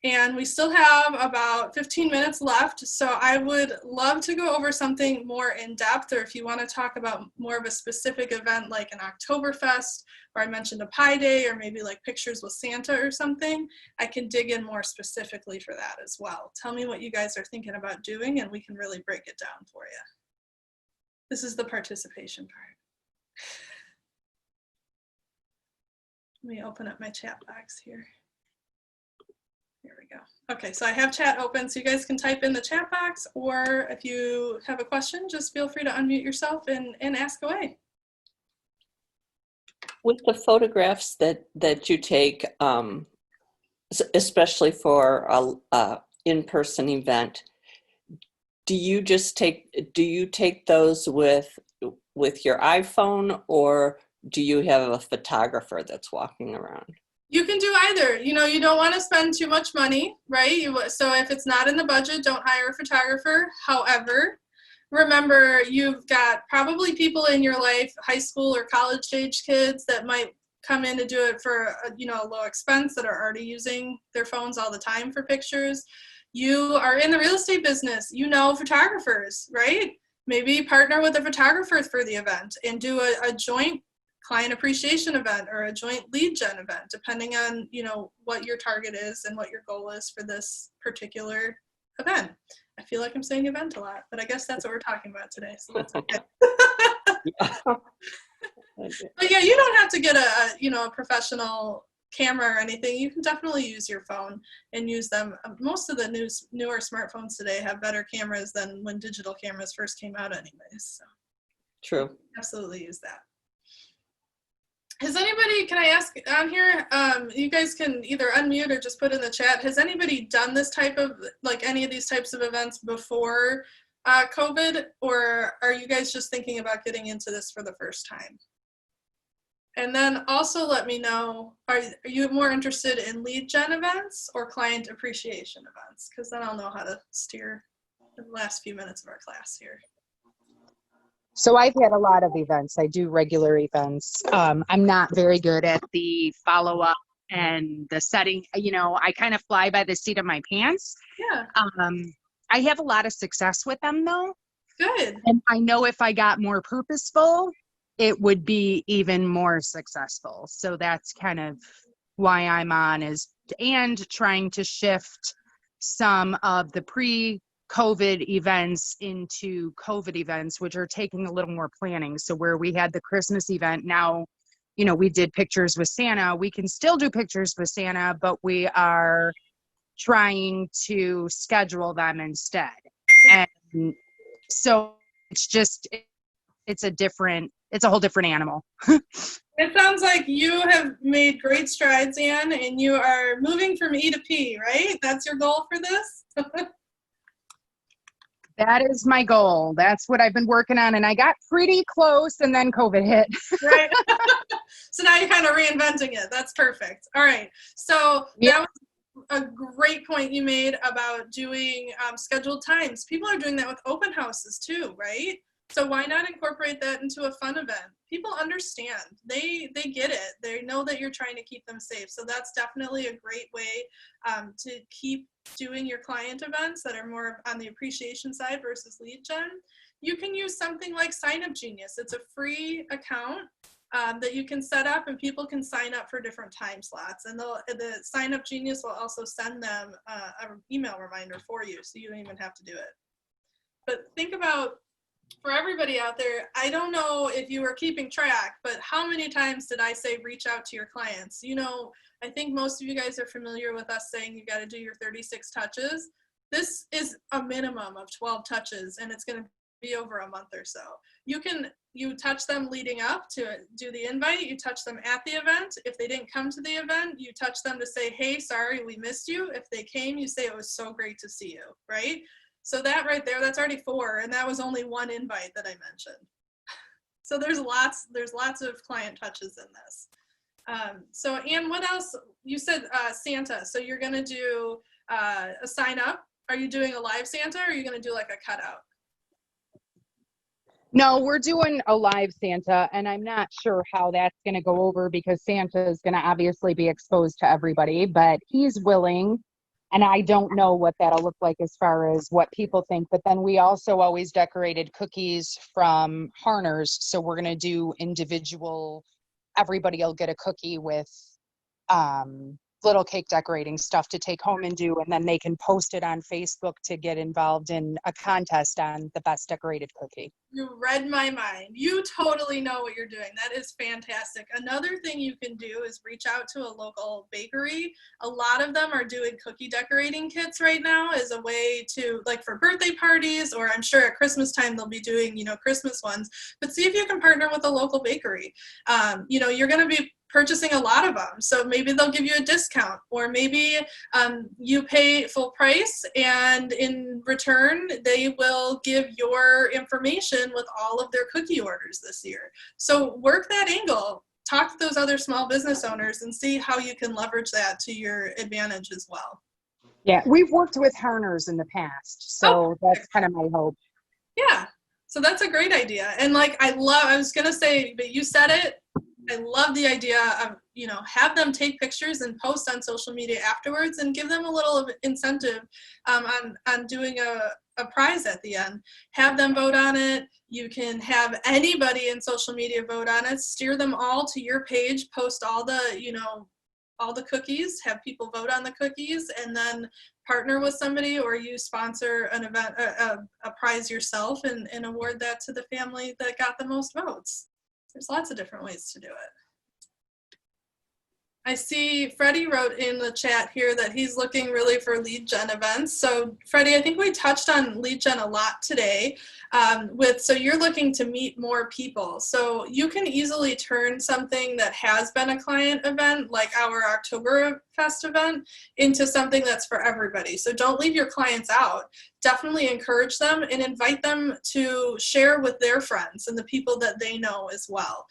and we still have about 15 minutes left. So I would love to go over something more in depth, or if you want to talk about more of a specific event like an Oktoberfest, or I mentioned a Pie Day, or maybe like pictures with Santa or something, I can dig in more specifically for that as well. Tell me what you guys are thinking about doing, and we can really break it down for you. This is the participation part. Let me open up my chat box here. Here we go. Okay, so I have chat open, so you guys can type in the chat box, or if you have a question, just feel free to unmute yourself and ask away. With the photographs that you take, especially for a in-person event, do you take those with your iPhone, or do you have a photographer that's walking around? You can do either. You know, you don't want to spend too much money, right? So if it's not in the budget, don't hire a photographer. However, remember, you've got probably people in your life, high school or college age kids, that might come in to do it for a low expense, that are already using their phones all the time for pictures. You are in the real estate business, you know photographers, right? Maybe partner with a photographer for the event and do a joint client appreciation event or a joint lead gen event, depending on, you know, what your target is and what your goal is for this particular event. I feel like I'm saying event a lot, but I guess that's what we're talking about today, so that's okay. But yeah, you don't have to get a professional camera or anything. You can definitely use your phone and use them. Most of the newer smartphones today have better cameras than when digital cameras first came out anyways. So True. Absolutely use that. Has anybody, can I ask on here, you guys can either unmute or just put in the chat, has anybody done this type of, like any of these types of events before COVID, or are you guys just thinking about getting into this for the first time? And then also let me know, are you more interested in lead gen events or client appreciation events? Because then I'll know how to steer the last few minutes of our class here. So I've had a lot of events. I do regular events. I'm not very good at the follow-up and the setting. You know, I kind of fly by the seat of my pants. Yeah. I have a lot of success with them though. Good. And I know if I got more purposeful, it would be even more successful. So that's kind of why I'm on and trying to shift some of the pre-COVID events into COVID events, which are taking a little more planning. So where we had the Christmas event, now, you know, we did pictures with Santa. We can still do pictures with Santa, but we are trying to schedule them instead. And so it's a whole different animal. It sounds like you have made great strides, Anne, and you are moving from E to P, right? That's your goal for this? That is my goal. That's what I've been working on, and I got pretty close, and then COVID hit. Right. So now you're kind of reinventing it. That's perfect. All right. So yeah. That was a great point you made about doing scheduled times. People are doing that with open houses too, right? So why not incorporate that into a fun event? People understand. They get it. They know that you're trying to keep them safe. So that's definitely a great way to keep doing your client events that are more on the appreciation side versus lead gen. You can use something like Sign Up Genius. It's a free account that you can set up, and people can sign up for different time slots. And the Sign Up Genius will also send them an email reminder for you, so you don't even have to do it. But think about, for everybody out there, I don't know if you were keeping track, but how many times did I say reach out to your clients? You know, I think most of you guys are familiar with us saying you got to do your 36 touches. This is a minimum of 12 touches, and it's going to be over a month or so. You touch them leading up to do the invite, you touch them at the event. If they didn't come to the event, you touch them to say, hey, sorry, we missed you. If they came, you say, it was so great to see you, right? So that right there, that's already 4, and that was only 1 invite that I mentioned. So there's lots of client touches in this. So Anne, what else? You said Santa, so you're gonna do a sign up. Are you doing a live Santa, or are you gonna do like a cutout? No, we're doing a live Santa, and I'm not sure how that's going to go over because Santa is going to obviously be exposed to everybody, but he's willing, and I don't know what that'll look like as far as what people think. But then we also always decorated cookies from Harner's, so we're going to do individual, everybody will get a cookie with little cake decorating stuff to take home and do, and then they can post it on Facebook to get involved in a contest on the best decorated cookie. You read my mind. You totally know what you're doing. That is fantastic. Another thing you can do is reach out to a local bakery. A lot of them are doing cookie decorating kits right now as a way to, like, for birthday parties, or I'm sure at Christmas time they'll be doing, you know, Christmas ones. But see if you can partner with a local bakery. You know, you're going to be purchasing a lot of them, so maybe they'll give you a discount, or maybe you pay full price, and in return they will give your information with all of their cookie orders this year. So work that angle, talk to those other small business owners and see how you can leverage that to your advantage as well. Yeah, we've worked with Harner's in the past, so that's kind of my hope. Yeah, so that's a great idea. And like, I was gonna say, but you said it, I love the idea of, you know, have them take pictures and post on social media afterwards, and give them a little of incentive on doing a prize at the end. Have them vote on it. You can have anybody in social media vote on it. Steer them all to your page. Post all the, you know, all the cookies. Have people vote on the cookies, and then partner with somebody, or you sponsor an event, a prize yourself, and award that to the family that got the most votes. There's lots of different ways to do it. I see Freddie wrote in the chat here that he's looking really for lead gen events. So Freddie, I think we touched on lead gen a lot today. So you're looking to meet more people. So you can easily turn something that has been a client event, like our Oktoberfest event, into something that's for everybody. So don't leave your clients out. Definitely encourage them and invite them to share with their friends and the people that they know as well.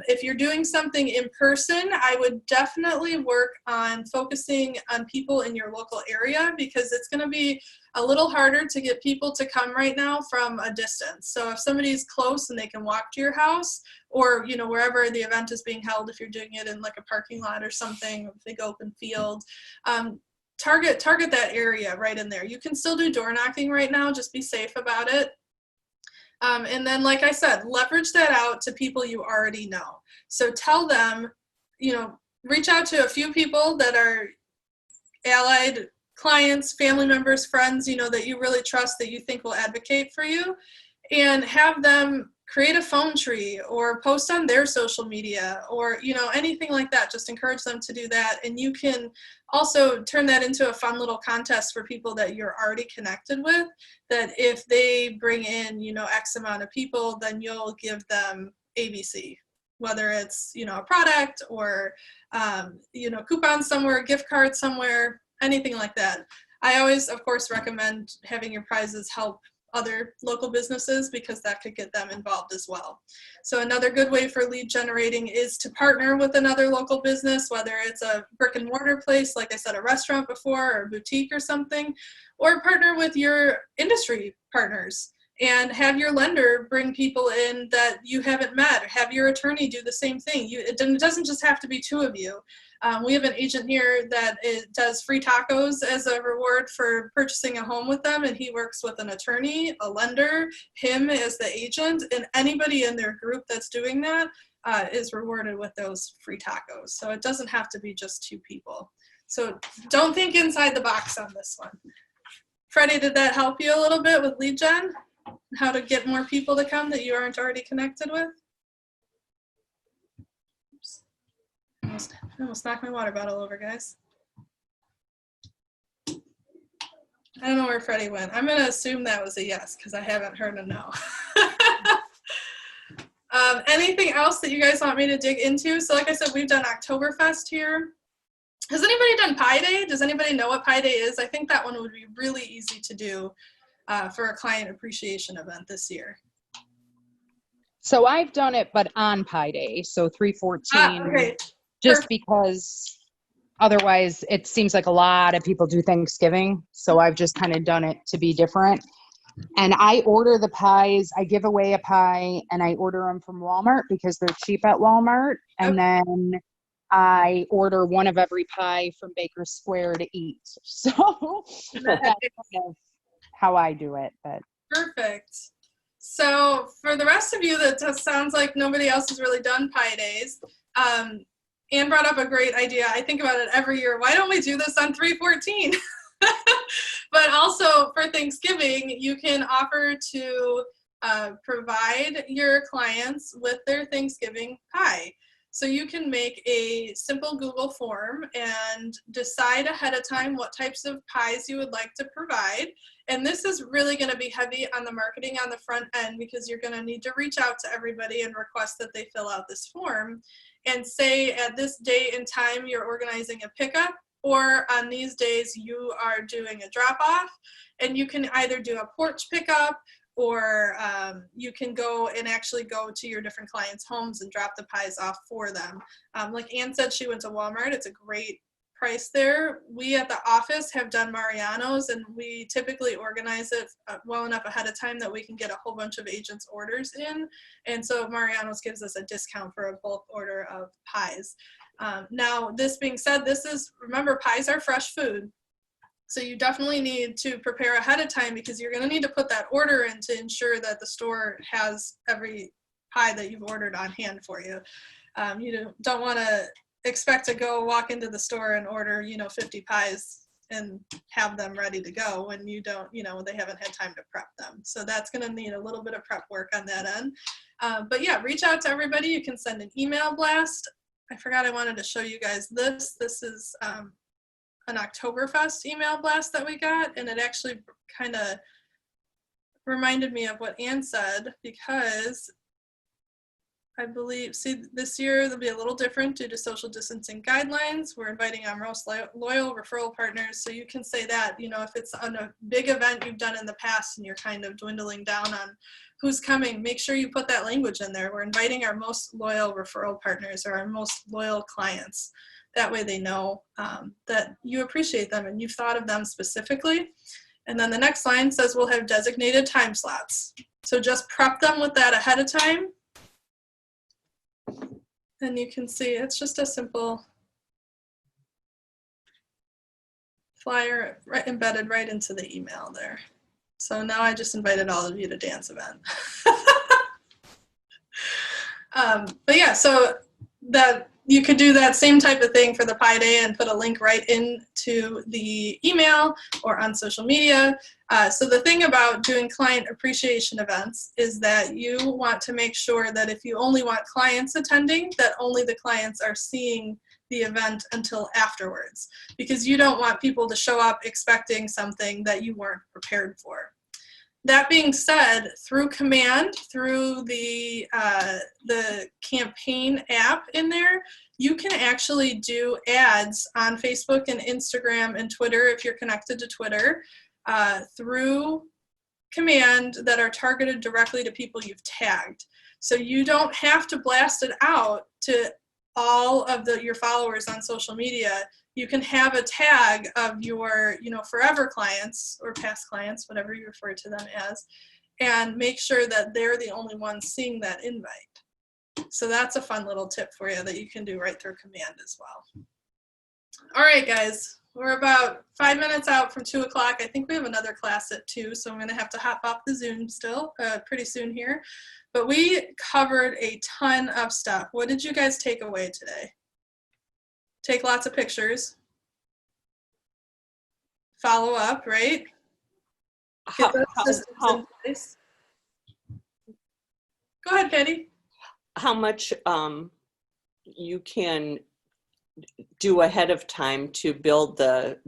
If you're doing something in person, I would definitely work on focusing on people in your local area, because it's going to be a little harder to get people to come right now from a distance. So if somebody's close and they can walk to your house, or, you know, wherever the event is being held, if you're doing it in like a parking lot or something, a big open field, target that area right in there. You can still do door knocking right now, just be safe about it. And then, like I said, leverage that out to people you already know. So tell them, you know, reach out to a few people that are allied clients, family members, friends, you know, that you really trust, that you think will advocate for you, and have them create a phone tree or post on their social media, or, you know, anything like that. Just encourage them to do that. And you can also turn that into a fun little contest for people that you're already connected with, that if they bring in, you know, X amount of people, then you'll give them ABC, whether it's, you know, a product, or, you know, coupon somewhere, gift card somewhere, anything like that. I always, of course, recommend having your prizes help other local businesses, because that could get them involved as well. So another good way for lead generating is to partner with another local business, whether it's a brick and mortar place, like I said, a restaurant before, or a boutique or something, or partner with your industry partners and have your lender bring people in that you haven't met, or have your attorney do the same thing. It doesn't just have to be 2 of you. We have an agent here that does free tacos as a reward for purchasing a home with them, and he works with an attorney, a lender, him as the agent, and anybody in their group that's doing that is rewarded with those free tacos. So it doesn't have to be just 2 people. So don't think inside the box on this one. Freddie, did that help you a little bit with lead gen? How to get more people to come that you aren't already connected with? Oops. I almost knocked my water bottle over, guys. I don't know where Freddie went. I'm going to assume that was a yes because I haven't heard a no. Anything else that you guys want me to dig into? So like I said, we've done Oktoberfest here. Has anybody done Pi Day? Does anybody know what Pi Day is? I think that one would be really easy to do for a client appreciation event this year. So I've done it, but on Pi Day, so 314, Okay. just Perfect. because otherwise it seems like a lot of people do Thanksgiving. So I've just kind of done it to be different. And I order the pies, I give away a pie, and I order them from Walmart because they're cheap at Walmart. And then I order one of every pie from Baker Square to eat. So that's kind of how I do it. But Perfect. So for the rest of you, that just sounds like nobody else has really done Pi Days. Anne brought up a great idea. I think about it every year. Why don't we do this on 314? But also for Thanksgiving, you can offer to provide your clients with their Thanksgiving pie. So you can make a simple Google form and decide ahead of time what types of pies you would like to provide. And this is really going to be heavy on the marketing on the front end because you're going to need to reach out to everybody and request that they fill out this form and say at this date and time you're organizing a pickup, or on these days you are doing a drop off, and you can either do a porch pickup or you can go and actually go to your different clients' homes and drop the pies off for them. Like Anne said, she went to Walmart. It's a great price there. We at the office have done Mariano's, and we typically organize it well enough ahead of time that we can get a whole bunch of agents' orders in. And so Mariano's gives us a discount for a bulk order of pies. Now, this being said, remember, pies are fresh food. So you definitely need to prepare ahead of time because you're going to need to put that order in to ensure that the store has every pie that you've ordered on hand for you. You don't want to expect to go walk into the store and order, 50 pies and have them ready to go when you don't, they haven't had time to prep them. So that's going to need a little bit of prep work on that end. But yeah, reach out to everybody. You can send an email blast. I forgot I wanted to show you guys this. This is an Oktoberfest email blast that we got, and it actually kind of reminded me of what Anne said because I believe, this year they'll be a little different due to social distancing guidelines. We're inviting our most loyal referral partners. So you can say that, if it's on a big event you've done in the past and you're kind of dwindling down on who's coming, make sure you put that language in there. We're inviting our most loyal referral partners or our most loyal clients. That way they know that you appreciate them and you've thought of them specifically. And then the next line says we'll have designated time slots. So just prep them with that ahead of time. And you can see it's just a simple flyer embedded right into the email there. So now I just invited all of you to dance event. But yeah, so that you could do that same type of thing for the Pi Day and put a link right into the email or on social media. So the thing about doing client appreciation events is that you want to make sure that if you only want clients attending, that only the clients are seeing the event until afterwards, because you don't want people to show up expecting something that you weren't prepared for. That being said, through Command, through the campaign app in there, you can actually do ads on Facebook and Instagram and Twitter if you're connected to Twitter through Command that are targeted directly to people you've tagged. So you don't have to blast it out to all of your followers on social media. You can have a tag of your, forever clients or past clients, whatever you refer to them as, and make sure that they're the only ones seeing that invite. So that's a fun little tip for you that you can do right through Command as well. All right, guys, we're about 5 minutes out from 2 o'clock. I think we have another class at 2, so I'm going to have to hop off the Zoom still pretty soon here. But we covered a ton of stuff. What did you guys take away today? Take lots of pictures. Follow up, right? get those systems in place. Go ahead, Patty. how much you can do ahead of time to build the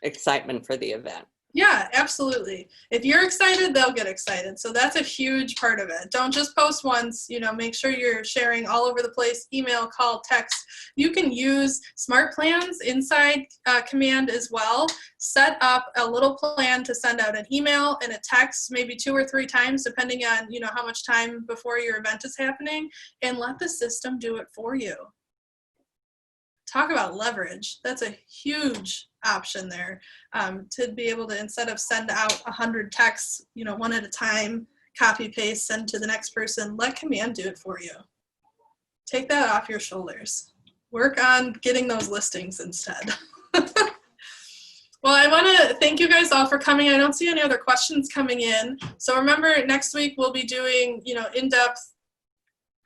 excitement for the event. Yeah, absolutely. If you're excited, they'll get excited. So that's a huge part of it. Don't just post once, make sure you're sharing all over the place, email, call, text. You can use smart plans inside Command as well. Set up a little plan to send out an email and a text maybe 2 or 3 times, depending on, how much time before your event is happening, and let the system do it for you. Talk about leverage. That's a huge option there, to be able to, instead of send out 100 texts, one at a time, copy paste, send to the next person, let Command do it for you. Take that off your shoulders. Work on getting those listings instead. Well, I want to thank you guys all for coming. I don't see any other questions coming in. So remember, next week we'll be doing, in-depth,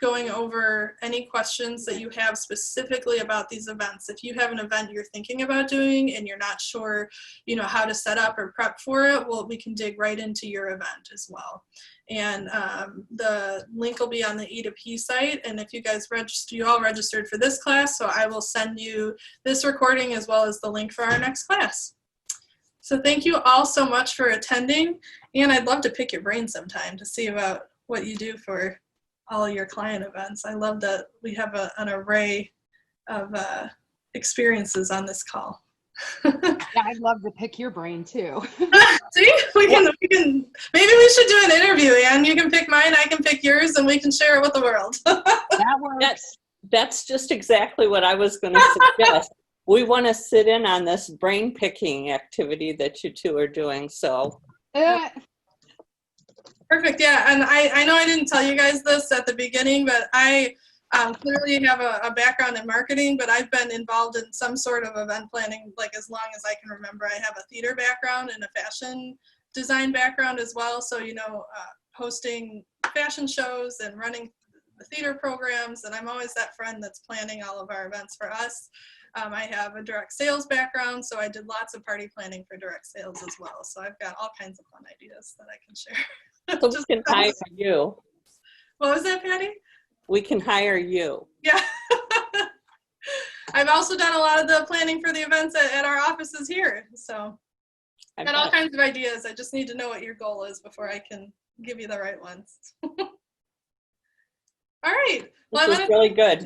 going over any questions that you have specifically about these events. If you have an event you're thinking about doing and you're not sure, how to set up or prep for it, well, we can dig right into your event as well. And the link will be on the E2P site. And if you guys you all registered for this class, so I will send you this recording as well as the link for our next class. So thank you all so much for attending. And I'd love to pick your brain sometime to see about what you do for all your client events. I love that we have an array of experiences on this call. Yeah, I'd love to pick your brain too. See, we can, maybe we should do an interview, Anne. You can pick mine, I can pick yours, and we can share it with the world. That works. That's just exactly what I was going to suggest. We want to sit in on this brain picking activity that you two are doing. So. Perfect. Yeah, and I know I didn't tell you guys this at the beginning, but I clearly have a background in marketing, but I've been involved in some sort of event planning like as long as I can remember. I have a theater background and a fashion design background as well. So, hosting fashion shows and running the theater programs, and I'm always that friend that's planning all of our events for us. I have a direct sales background, so I did lots of party planning for direct sales as well. So I've got all kinds of fun ideas that I can share. So we can hire you. What was that, Patty? We can hire you. Yeah. I've also done a lot of the planning for the events at our offices here. So I've got all kinds of ideas. I just need to know what your goal is before I can give you the right ones. All right. Well, this was really good.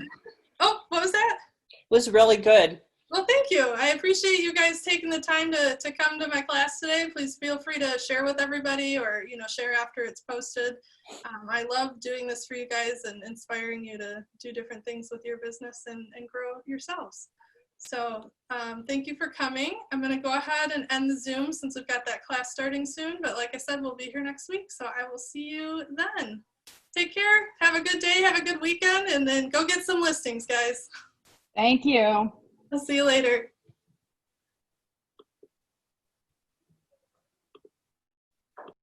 Oh, what was that? It was really good. Well, thank you. I appreciate you guys taking the time to come to my class today. Please feel free to share with everybody or, share after it's posted. I love doing this for you guys and inspiring you to do different things with your business and grow yourselves. So thank you for coming. I'm going to go ahead and end the Zoom since we've got that class starting soon. But like I said, we'll be here next week. So I will see you then. Take care. Have a good day. Have a good weekend. And then go get some listings, guys. Thank you. I'll see you later.